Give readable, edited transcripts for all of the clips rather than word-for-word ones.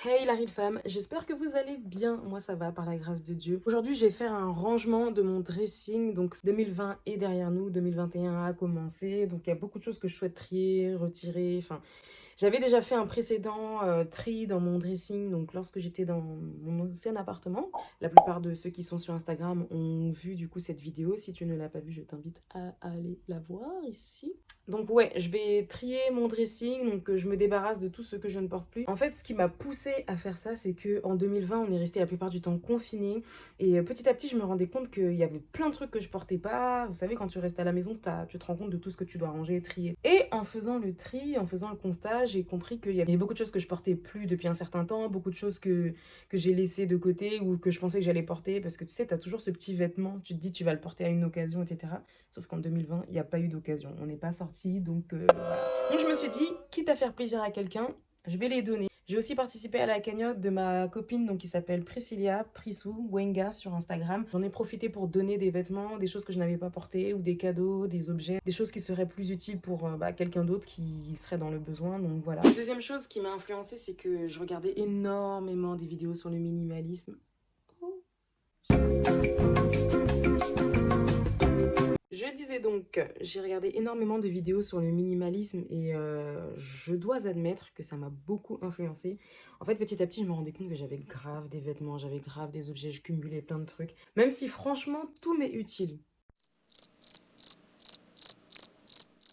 Hey la femme, j'espère que vous allez bien. Moi ça va par la grâce de Dieu. Aujourd'hui je vais faire un rangement de mon dressing. Donc 2020 est derrière nous, 2021 a commencé. Donc il y a beaucoup de choses que je souhaite trier, retirer. Enfin, j'avais déjà fait un précédent tri dans mon dressing, donc lorsque j'étais dans mon ancien appartement. La plupart de ceux qui sont sur Instagram ont vu du coup cette vidéo. Si tu ne l'as pas vue, je t'invite à aller la voir ici. Donc ouais, je vais trier mon dressing, donc je me débarrasse de tout ce que je ne porte plus. En fait, ce qui m'a poussée à faire ça, c'est que en 2020, on est resté la plupart du temps confinés. Et petit à petit, je me rendais compte qu'il y avait plein de trucs que je portais pas. Vous savez, quand tu restes à la maison, tu te rends compte de tout ce que tu dois ranger, trier. Et en faisant le tri, en faisant le constat, j'ai compris qu'il y avait beaucoup de choses que je portais plus depuis un certain temps, beaucoup de choses que j'ai laissées de côté ou que je pensais que j'allais porter. Parce que tu sais, tu as toujours ce petit vêtement, tu te dis tu vas le porter à une occasion, etc. Sauf qu'en 2020, il n'y a pas eu d'occasion. On n'est pas sorti, donc voilà. Donc je me suis dit, quitte à faire plaisir à quelqu'un, je vais les donner. J'ai aussi participé à la cagnotte de ma copine donc, qui s'appelle Priscilla Prissou Wenga sur Instagram. J'en ai profité pour donner des vêtements, des choses que je n'avais pas portées, ou des cadeaux, des objets, des choses qui seraient plus utiles pour quelqu'un d'autre qui serait dans le besoin. Donc voilà. Deuxième chose qui m'a influencée, c'est que je regardais énormément des vidéos sur le minimalisme. Oh. Je disais donc, j'ai regardé énormément de vidéos sur le minimalisme et je dois admettre que ça m'a beaucoup influencée. En fait, petit à petit, je me rendais compte que j'avais grave des vêtements, j'avais grave des objets, je cumulais plein de trucs. Même si franchement, tout m'est utile.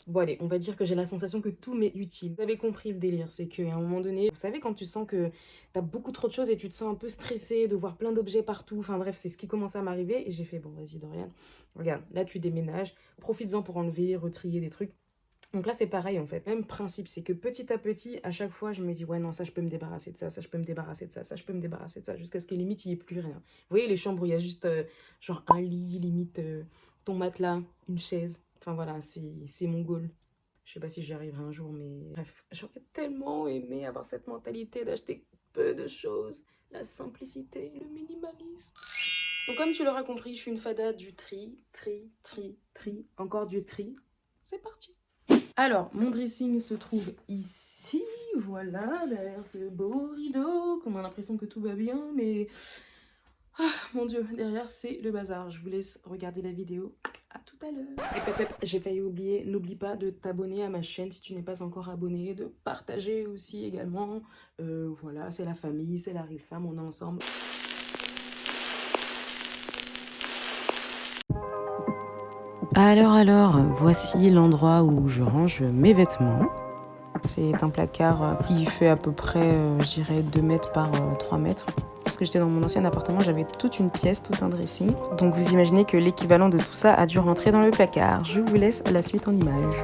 Bon allez, on va dire que j'ai la sensation que tout m'est utile. Vous avez compris le délire, c'est qu'à un moment donné, vous savez quand tu sens que t'as beaucoup trop de choses et tu te sens un peu stressé de voir plein d'objets partout, enfin bref, c'est ce qui commençait à m'arriver et j'ai fait bon vas-y Dorian, regarde, là tu déménages, profites-en pour enlever, retrier des trucs. Donc là c'est pareil en fait, même principe, c'est que petit à petit, à chaque fois je me dis ouais non ça je peux me débarrasser de ça, ça je peux me débarrasser de ça, ça je peux me débarrasser de ça, jusqu'à ce que limite il n'y ait plus rien. Vous voyez les chambres où il y a juste genre un lit, limite ton matelas, une chaise, enfin voilà, c'est mon goal. Je sais pas si j'y arriverai un jour, mais bref, j'aurais tellement aimé avoir cette mentalité d'acheter peu de choses, la simplicité, le minimalisme. Donc comme tu l'auras compris, je suis une fada du tri, tri, tri, tri, encore du tri. C'est parti. Alors, mon dressing se trouve ici, voilà, derrière ce beau rideau, qu'on a l'impression que tout va bien, mais... Ah, mon Dieu, derrière, c'est le bazar. Je vous laisse regarder la vidéo. À tout à l'heure. J'ai failli oublier, n'oublie pas de t'abonner à ma chaîne si tu n'es pas encore abonné, de partager aussi également. Voilà, c'est la famille, c'est la real femme, on est ensemble. Alors, voici l'endroit où je range mes vêtements. C'est un placard qui fait à peu près, je dirais, 2 mètres par 3 mètres. Parce que j'étais dans mon ancien appartement, j'avais toute une pièce, tout un dressing. Donc vous imaginez que l'équivalent de tout ça a dû rentrer dans le placard. Je vous laisse la suite en images.